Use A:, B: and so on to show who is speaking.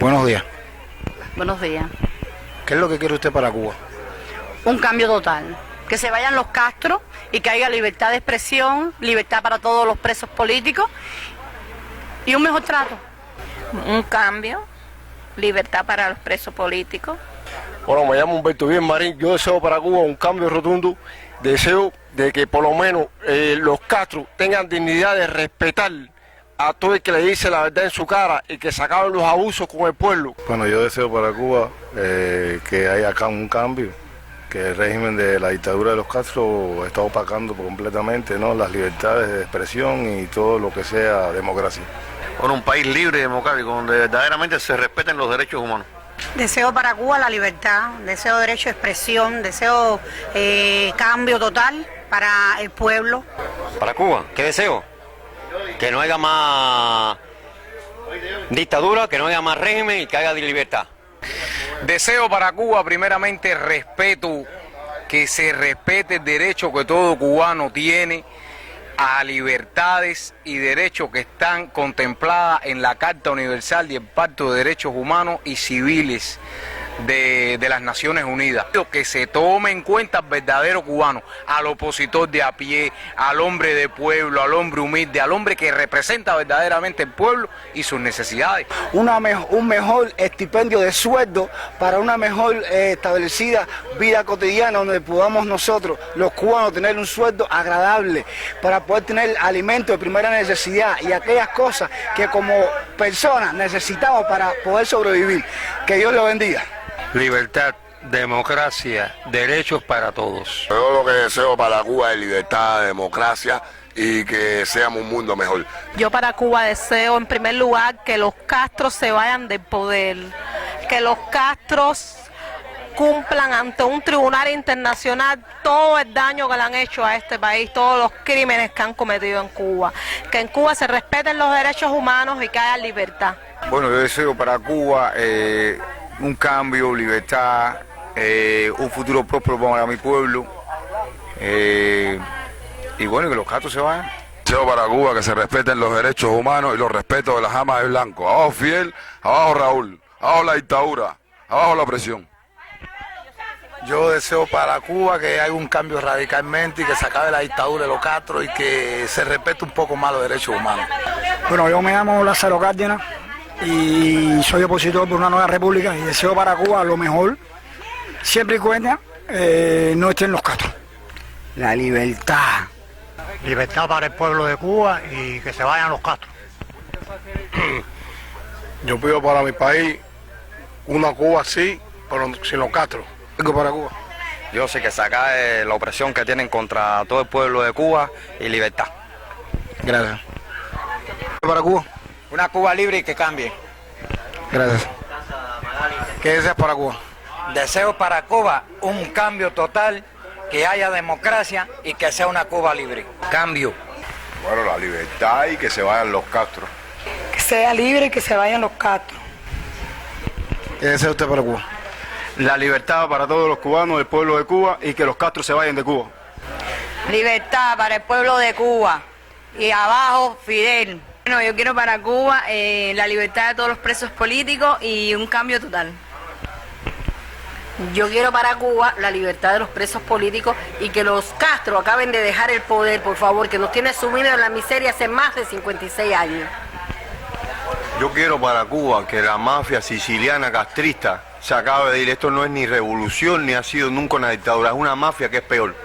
A: Buenos días.
B: Buenos días.
A: ¿Qué es lo que quiere usted para Cuba?
B: Un cambio total. Que se vayan los Castro y que haya libertad de expresión, libertad para todos los presos políticos y un mejor trato.
C: Un cambio, libertad para los presos políticos.
D: Bueno, me llamo Humberto Bien Marín. Yo deseo para Cuba un cambio rotundo. Deseo de que por lo menos los Castro tengan dignidad de respetar a todo el que le dice la verdad en su cara y que se acaben los abusos con el pueblo.
E: Bueno, yo deseo para Cuba que haya acá un cambio, que el régimen de la dictadura de los Castro está opacando completamente, ¿no?, las libertades de expresión y todo lo que sea democracia.
F: Bueno, un país libre y democrático donde verdaderamente se respeten los derechos humanos.
G: Deseo para Cuba la libertad, deseo derecho de expresión, deseo cambio total para el pueblo.
H: Para Cuba, ¿qué deseo? Que no haya más dictadura, que no haya más régimen y que haya libertad.
I: Deseo para Cuba primeramente respeto, que se respete el derecho que todo cubano tiene a libertades y derechos que están contempladas en la Carta Universal y el Pacto de Derechos Humanos y Civiles de las Naciones Unidas. Que se tome en cuenta al verdadero cubano, al opositor de a pie, al hombre de pueblo, al hombre humilde, al hombre que representa verdaderamente el pueblo y sus necesidades.
A: Un mejor estipendio de sueldo para una mejor establecida vida cotidiana donde podamos nosotros, los cubanos, tener un sueldo agradable para poder tener alimentos de primera necesidad y aquellas cosas que como personas necesitamos para poder sobrevivir. Que Dios lo bendiga.
D: Libertad, democracia, derechos para todos.
J: Yo lo que deseo para Cuba es libertad, democracia y que seamos un mundo mejor.
C: Yo para Cuba deseo en primer lugar que los Castros se vayan del poder, que los Castros cumplan ante un tribunal internacional todo el daño que le han hecho a este país, todos los crímenes que han cometido en Cuba, que en Cuba se respeten los derechos humanos y que haya libertad.
I: Bueno, yo deseo para Cuba un cambio, libertad, un futuro próspero para mi pueblo y bueno, que los Castros se vayan.
J: Deseo para Cuba que se respeten los derechos humanos y los respetos de las amas de blanco. Abajo Fidel, abajo Raúl, abajo la dictadura, abajo la opresión.
A: Yo deseo para Cuba que haya un cambio radicalmente y que se acabe la dictadura de los Castro y que se respete un poco más los derechos humanos.
K: Bueno, yo me llamo Lázaro Cárdenas y soy opositor por una nueva república y deseo para Cuba lo mejor, siempre y cuando no estén los Castro.
A: La libertad.
K: Libertad para el pueblo de Cuba y que se vayan los Castro.
E: Yo pido para mi país una Cuba así, pero sin los Castro. Algo para Cuba.
H: Yo sé que se acabe la opresión que tienen contra todo el pueblo de Cuba y libertad.
A: Gracias. Para Cuba.
I: Una Cuba libre y que cambie.
A: Gracias. ¿Qué deseas para Cuba?
I: Deseo para Cuba un cambio total, que haya democracia y que sea una Cuba libre. Cambio.
J: Bueno, la libertad y que se vayan los Castro.
G: Que sea libre y que se vayan los Castro.
A: ¿Qué desea usted para Cuba?
D: La libertad para todos los cubanos del pueblo de Cuba y que los Castro se vayan de Cuba.
B: Libertad para el pueblo de Cuba y abajo Fidel. Bueno, yo quiero para Cuba la libertad de todos los presos políticos y un cambio total. Yo quiero para Cuba la libertad de los presos políticos y que los Castro acaben de dejar el poder, por favor, que nos tiene sumidos en la miseria hace más de 56 años.
F: Yo quiero para Cuba que la mafia siciliana castrista se acabe de ir. Esto no es ni revolución ni ha sido nunca una dictadura, es una mafia que es peor.